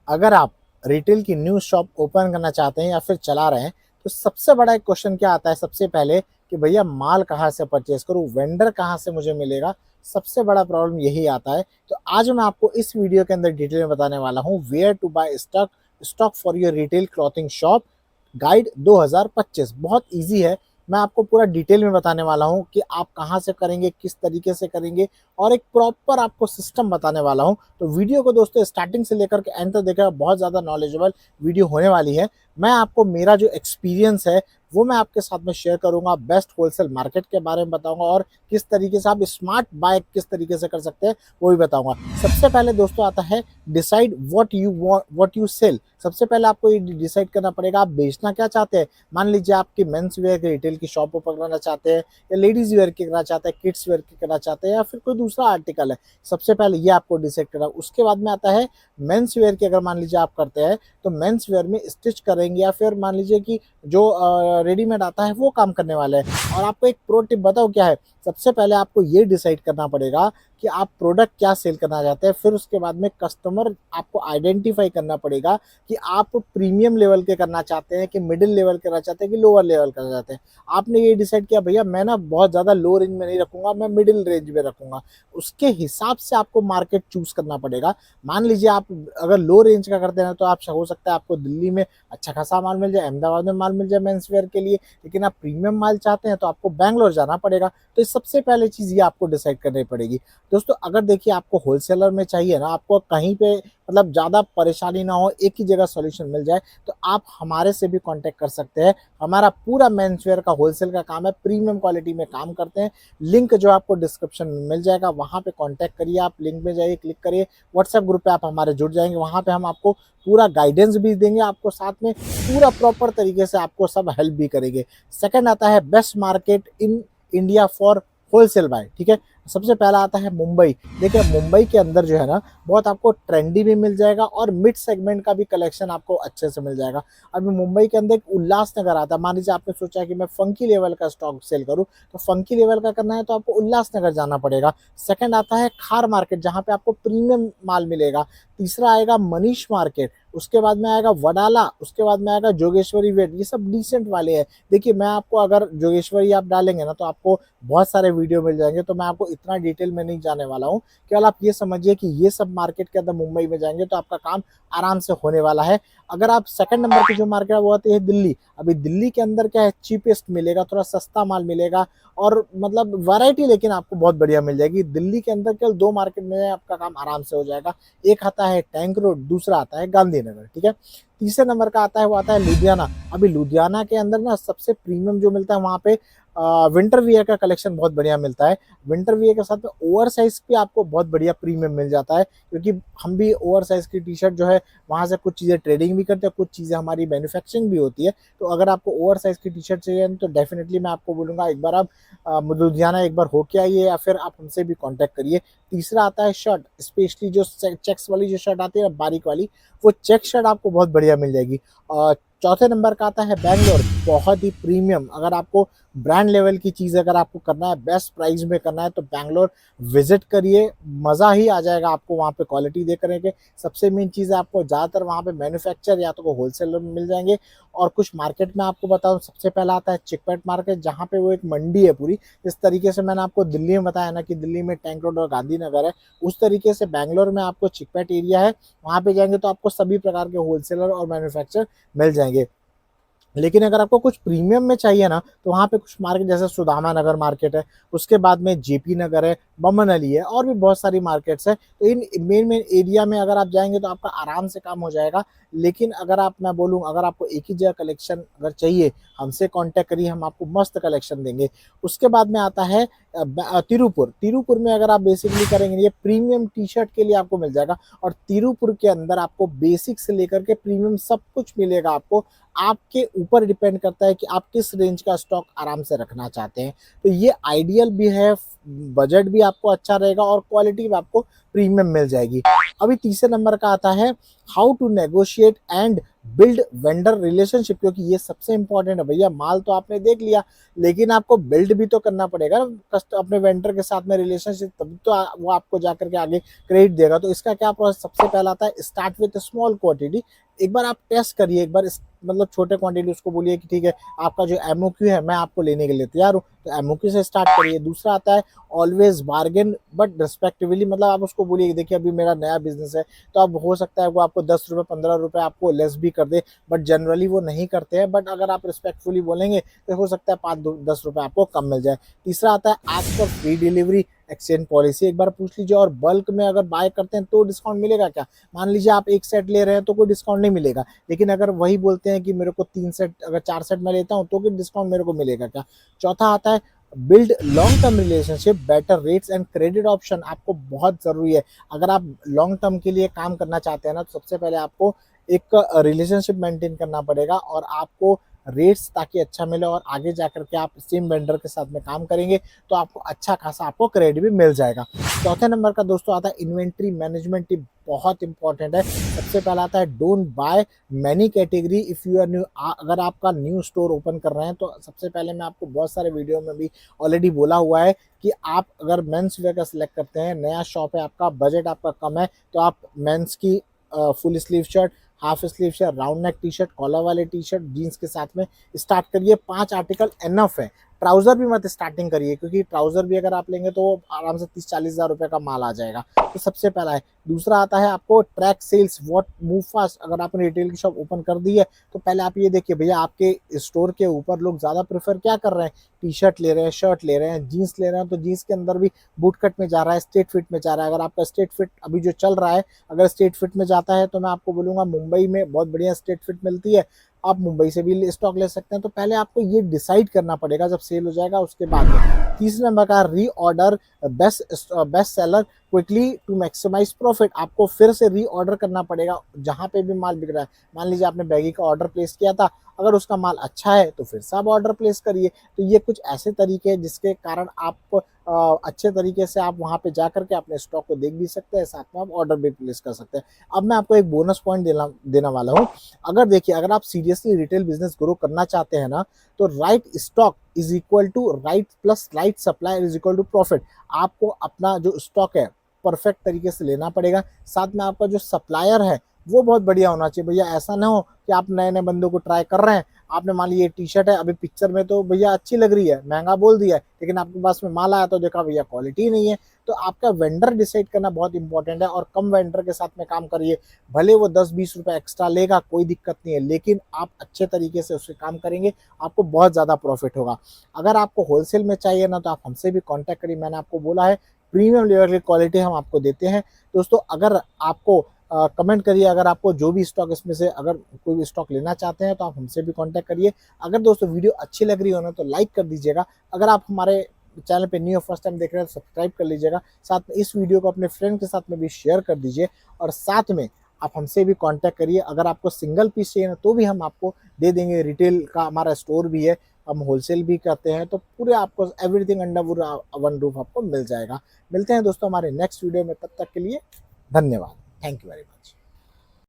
अगर आप रिटेल की न्यू शॉप ओपन करना चाहते हैं या फिर चला रहे हैं, तो सबसे बड़ा एक क्वेश्चन क्या आता है सबसे पहले कि भैया माल कहाँ से परचेज़ करूँ, वेंडर कहाँ से मुझे मिलेगा? सबसे बड़ा प्रॉब्लम यही आता है। तो आज मैं आपको इस वीडियो के अंदर डिटेल में बताने वाला हूँ where to buy stock for your retail clothing shop guide 2025। बहुत ईज़ी है। मैं आपको पूरा डिटेल में बताने वाला हूँ कि आप कहाँ से करेंगे, किस तरीके से करेंगे और एक प्रॉपर आपको सिस्टम बताने वाला हूँ। तो वीडियो को दोस्तों स्टार्टिंग से लेकर के एंड तक देखिएगा, बहुत ज़्यादा नॉलेजेबल वीडियो होने वाली है। मैं आपको मेरा जो एक्सपीरियंस है वो मैं आपके साथ में शेयर करूँगा, बेस्ट होलसेल मार्केट के बारे में बताऊँगा और किस तरीके से आप स्मार्ट बाय किस तरीके से कर सकते हैं वो भी बताऊँगा। सबसे पहले दोस्तों आता है डिसाइड व्हाट यू सेल। सबसे पहले आपको ये डिसाइड करना पड़ेगा आप बेचना क्या चाहते हैं। मान लीजिए आपकी मेंस वेयर की रिटेल की शॉप ओपन करना चाहते हैं या लेडीज़ वेयर की करना चाहते हैं, किड्स वेयर की करना चाहते हैं या फिर कोई दूसरा आर्टिकल है। सबसे पहले ये आपको डिसाइड करना। उसके बाद में आता है मेंस वेयर की। अगर मान लीजिए आप करते हैं तो मेंस वेयर में स्टिच करेंगे या फिर मान लीजिए कि जो रेडीमेड आता है वो काम करने वाले हैं। और आपको एक प्रो टिप बताओ क्या है। सबसे पहले आपको ये डिसाइड करना पड़ेगा कि आप प्रोडक्ट क्या सेल करना चाहते हैं। फिर उसके बाद में कस्टमर आपको आइडेंटिफाई करना पड़ेगा कि आप प्रीमियम लेवल के करना चाहते हैं कि मिडिल लेवल करना चाहते हैं कि लोअर लेवल करना चाहते हैं। आपने ये डिसाइड किया भैया मैं ना बहुत ज़्यादा लो रेंज में नहीं रखूँगा, मैं मिडिल रेंज में रखूँगा। उसके हिसाब से आपको मार्केट चूज़ करना पड़ेगा। मान लीजिए आप अगर लो रेंज का करते हैं तो आप हो सकता है आपको दिल्ली में अच्छा खासा माल मिल जाए, अहमदाबाद में माल मिल जाए मेंस वेयर के लिए, लेकिन आप प्रीमियम माल चाहते हैं तो आपको बैंगलोर जाना पड़ेगा। तो इस सबसे पहले चीज़ ये आपको डिसाइड करनी पड़ेगी। दोस्तों अगर देखिए आपको होलसेलर में चाहिए ना, आपको कहीं पे मतलब ज़्यादा परेशानी ना हो, एक ही जगह सॉल्यूशन मिल जाए, तो आप हमारे से भी कांटेक्ट कर सकते हैं। हमारा पूरा मेंसवेयर का होलसेल का काम है, प्रीमियम क्वालिटी में काम करते हैं। लिंक जो आपको डिस्क्रिप्शन में मिल जाएगा, वहाँ पे कांटेक्ट करिए, आप लिंक में जाइए, क्लिक करिए, व्हाट्सएप ग्रुप पे आप हमारे जुड़ जाएंगे। वहाँ पे हम आपको पूरा गाइडेंस भी देंगे, आपको साथ में पूरा प्रॉपर तरीके से आपको सब हेल्प भी करेंगे। सेकंड आता है best market in India for wholesale buy. ठीक है, सबसे पहला आता है मुंबई। देखिए मुंबई के अंदर जो है ना बहुत आपको ट्रेंडी भी मिल जाएगा और मिड सेगमेंट का भी कलेक्शन आपको अच्छे से मिल जाएगा। अभी मुंबई के अंदर एक उल्लासनगर आता है। मान लीजिए आपने सोचा कि मैं फंकी लेवल का स्टॉक सेल करूं, तो फंकी लेवल का करना है तो आपको उल्लासनगर जाना पड़ेगा। सेकंड आता है खार मार्केट, जहां पे आपको प्रीमियम माल मिलेगा। तीसरा आएगा मनीष मार्केट, उसके बाद में आएगा वडाला, उसके बाद में आएगा जोगेश्वरी वेट। ये सब डिसेंट वाले हैं। देखिए मैं आपको अगर जोगेश्वरी आप डालेंगे ना तो आपको बहुत सारे वीडियो मिल जाएंगे, तो मैं आपको इतना डिटेल में नहीं जाने वाला हूँ। केवल आप ये समझिए कि ये सब मार्केट के अंदर मुंबई में जाएंगे तो आपका काम आराम से होने वाला है। अगर आप सेकंड नंबर की जो मार्केट है वो आती है दिल्ली। अभी दिल्ली के अंदर क्या है, चीपेस्ट मिलेगा, थोड़ा सस्ता माल मिलेगा और मतलब वैरायटी लेकिन आपको बहुत बढ़िया मिल जाएगी। दिल्ली के अंदर केवल दो मार्केट में आपका काम आराम से हो जाएगा। एक आता है टैंक रोड, दूसरा आता है गांधीनगर। ठीक है, तीसरे नंबर का आता है वो आता है लुधियाना। अभी लुधियाना के अंदर ना सबसे प्रीमियम जो मिलता है वहाँ पे विंटर वियर का कलेक्शन बहुत बढ़िया मिलता है। विंटर वियर के साथ में ओवर साइज भी आपको बहुत बढ़िया प्रीमियम मिल जाता है, क्योंकि हम भी ओवर साइज की टी शर्ट जो है वहाँ से कुछ चीज़ें ट्रेडिंग भी करते हैं, कुछ चीज़ें हमारी मैन्युफैक्चरिंग भी होती है। तो अगर आपको ओवर साइज की टी शर्ट चाहिए तो डेफिनेटली मैं आपको बोलूँगा एक बार आप लुधियाना एक बार होके आइए या फिर आप हमसे भी कॉन्टैक्ट करिए। तीसरा आता है शर्ट, स्पेशली जो चेक्स वाली जो शर्ट आती है ना बारीक वाली, वो चेक शर्ट आपको बहुत बढ़िया मिल जाएगी। चौथे नंबर का आता है बैंगलोर, बहुत ही प्रीमियम। अगर आपको ब्रांड लेवल की चीज़ अगर आपको करना है, बेस्ट प्राइस में करना है, तो बैंगलोर विजिट करिए, मज़ा ही आ जाएगा आपको वहाँ पे क्वालिटी देख करके। सबसे मेन चीज़ है आपको ज़्यादातर वहाँ पे मैन्युफैक्चर या तो होलसेलर में मिल जाएंगे। और कुछ मार्केट में आपको बताऊँ, सबसे पहला आता है चिकपेट मार्केट, जहाँ पे वो एक मंडी है पूरी। इस तरीके से मैंने आपको दिल्ली में बताया ना कि दिल्ली में टैंक रोड और गांधीनगर है, उस तरीके से बैंगलोर में आपको चिकपेट एरिया है। वहाँ पे जाएंगे तो आपको सभी प्रकार के होलसेलर और मैन्युफैक्चर मिल जाएंगे। लेकिन अगर आपको कुछ प्रीमियम में चाहिए ना तो वहाँ पे कुछ मार्केट जैसे सुदामा नगर मार्केट है, उसके बाद में जेपी नगर है, बमन अली है और भी बहुत सारी मार्केट्स है। तो इन मेन मेन एरिया में अगर आप जाएंगे तो आपका आराम से काम हो जाएगा। लेकिन अगर आप मैं बोलूँ अगर आपको एक ही जगह कलेक्शन अगर चाहिए, हमसे कांटेक्ट करिए, हम आपको मस्त कलेक्शन देंगे। उसके बाद में आता है तिरुपुर। तिरुपुर में अगर आप बेसिकली करेंगे ये प्रीमियम टी शर्ट के लिए आपको मिल जाएगा। और तिरुपुर के अंदर आपको बेसिक से लेकर के प्रीमियम सब कुछ मिलेगा आपको। आपके ऊपर डिपेंड करता है कि आप किस रेंज का स्टॉक आराम से रखना चाहते हैं। तो ये आइडियल भी है, बजट भी आपको अच्छा रहेगा और क्वालिटी भी आपको प्रीमियम मिल जाएगी। अभी तीसरे नंबर का आता है how to negotiate and build vendor relationship, क्योंकि ये सबसे इंपॉर्टेंट है भैया। माल तो आपने देख लिया, लेकिन आपको बिल्ड भी तो करना पड़ेगा ना अपने वेंडर के साथ में रिलेशनशिप, तभी तो वो आपको जाकर के आगे क्रेडिट देगा। तो इसका क्या प्रोसेस, सबसे पहला आता है स्टार्ट विथ स्मॉल क्वांटिटी। एक बार आप टेस्ट करिए, एक बार मतलब छोटे क्वांटिटी, उसको बोलिए कि ठीक है आपका जो एमओक्यू है मैं आपको लेने के लिए तैयार हूँ, तो एमओक्यू से स्टार्ट करिए। दूसरा आता है ऑलवेज बार्गेन बट रिस्पेक्टिवली, मतलब आप उसको बोलिए कि देखिए अभी मेरा नया बिजनेस है, तो अब हो सकता है वो आपको 10 रुपये 15 रुपये आपको लेस भी कर दे, बट जनरली वो नहीं करते हैं। बट अगर आप रिस्पेक्टफुली बोलेंगे तो हो सकता है 5-10 रुपये आपको कम मिल जाए। तीसरा आता है ask for free delivery exchange policy, एक बार पूछ लीजिए। और बल्क में अगर बाय करते हैं तो डिस्काउंट मिलेगा क्या? मान लीजिए आप एक सेट ले रहे हैं तो कोई डिस्काउंट नहीं मिलेगा, लेकिन अगर वही बोलते हैं कि मेरे को 3 सेट, अगर 4 सेट मैं लेता हूँ तो कि डिस्काउंट मेरे को मिलेगा क्या? चौथा आता है build long term relationship, better rates and credit option, आपको बहुत जरूरी है। अगर आप लॉन्ग टर्म के लिए काम करना चाहते हैं ना, तो सबसे पहले आपको एक रिलेशनशिप मेंटेन करना पड़ेगा और आपको रेट्स ताकि अच्छा मिले, और आगे जाकर के आप सेम वेंडर के साथ में काम करेंगे तो आपको अच्छा खासा आपको क्रेडिट भी मिल जाएगा। चौथे नंबर का दोस्तों आता है इन्वेंट्री मैनेजमेंट टिप, बहुत इंपॉर्टेंट है। सबसे पहला आता है don't buy many category if you are new. अगर आपका न्यू स्टोर ओपन कर रहे हैं तो सबसे पहले मैं आपको बहुत सारे वीडियो में भी ऑलरेडी बोला हुआ है कि आप अगर मेंस वेयर का सिलेक्ट करते हैं, नया शॉप है आपका, बजट आपका कम है, तो आप मेंस की full sleeve shirt, half sleeve shirt, round neck T shirt, collar वाले टी शर्ट, जीन्स के साथ में स्टार्ट करिए। 5 आर्टिकल एनफ है। ट्राउजर भी मत स्टार्टिंग करिए, क्योंकि ट्राउजर भी अगर आप लेंगे तो आराम से 30-40 हज़ार रुपए का माल आ जाएगा। तो सबसे पहला है। दूसरा आता है आपको track sales what move fast. अगर आपने रिटेल की शॉप ओपन कर दी है तो पहले आप ये देखिए भैया आपके स्टोर के ऊपर लोग ज्यादा प्रेफर क्या कर रहे हैं, टी शर्ट ले रहे हैं, शर्ट ले रहे हैं, जीन्स ले रहे हैं, तो जीन्स के अंदर भी बूट कट में जा रहा है, स्ट्रेट फिट में जा रहा है। अगर आपका स्ट्रेट फिट अभी जो चल रहा है, अगर स्ट्रेट फिट में जाता है तो मैं आपको बोलूंगा मुंबई में बहुत बढ़िया स्ट्रेट फिट मिलती है, आप मुंबई से भी स्टॉक ले सकते हैं। तो पहले आपको ये डिसाइड करना पड़ेगा, जब सेल हो जाएगा उसके बाद। तीसरे नंबर का reorder best seller quickly to maximise profit, आपको फिर से रीऑर्डर करना पड़ेगा जहां पे भी माल बिक रहा है। मान लीजिए आपने बैगी का ऑर्डर प्लेस किया था, अगर उसका माल अच्छा है तो फिर से आप ऑर्डर प्लेस करिए। तो ये कुछ ऐसे तरीके हैं जिसके कारण आप अच्छे तरीके से आप वहां पे जाकर के अपने स्टॉक को देख भी सकते हैं, साथ में आप ऑर्डर भी प्लेस कर सकते हैं। अब मैं आपको एक बोनस पॉइंट देना वाला हूँ। अगर देखिए, अगर आप सीरियसली रिटेल बिजनेस ग्रो करना चाहते हैं ना, तो right stock is equal to right plus right supply is equal to profit. आपको अपना जो स्टॉक है परफेक्ट तरीके से लेना पड़ेगा, साथ में आपका जो सप्लायर है वो बहुत बढ़िया होना चाहिए भैया। ऐसा ना हो कि आप नए नए बंदों को ट्राई कर रहे हैं, आपने मान ली ये टी शर्ट है, अभी पिक्चर में तो भैया अच्छी लग रही है, महंगा बोल दिया है, लेकिन आपके पास में माल आया तो देखा भैया क्वालिटी नहीं है। तो आपका वेंडर डिसाइड करना बहुत इंपॉर्टेंट है, और कम वेंडर के साथ में काम करिए। भले वो 10-20 रुपए एक्स्ट्रा लेगा, कोई दिक्कत नहीं है, लेकिन आप अच्छे तरीके से उससे काम करेंगे, आपको बहुत ज्यादा प्रॉफिट होगा। अगर आपको होलसेल में चाहिए ना, तो आप हमसे भी कॉन्टैक्ट करिए। मैंने आपको बोला है प्रीमियम लेवल की क्वालिटी हम आपको देते हैं। दोस्तों अगर आपको कमेंट करिए, अगर आपको जो भी स्टॉक इसमें से अगर कोई भी स्टॉक लेना चाहते हैं तो आप हमसे भी कांटेक्ट करिए। अगर दोस्तों वीडियो अच्छी लग रही हो ना, तो लाइक कर दीजिएगा। अगर आप हमारे चैनल पे न्यू फर्स्ट टाइम देख रहे हैं तो सब्सक्राइब कर लीजिएगा। साथ में इस वीडियो को अपने फ्रेंड के साथ में भी शेयर कर दीजिए, और साथ में आप हमसे भी कांटेक्ट करिए। अगर आपको सिंगल पीस चाहिए ना, तो भी हम आपको दे देंगे। रिटेल का हमारा स्टोर भी है, हम होलसेल भी करते हैं, तो पूरे आपको एवरीथिंग अंडर वन रूफ आपको मिल जाएगा। मिलते हैं दोस्तों हमारे नेक्स्ट वीडियो में, तब तक के लिए धन्यवाद। Thank you very much.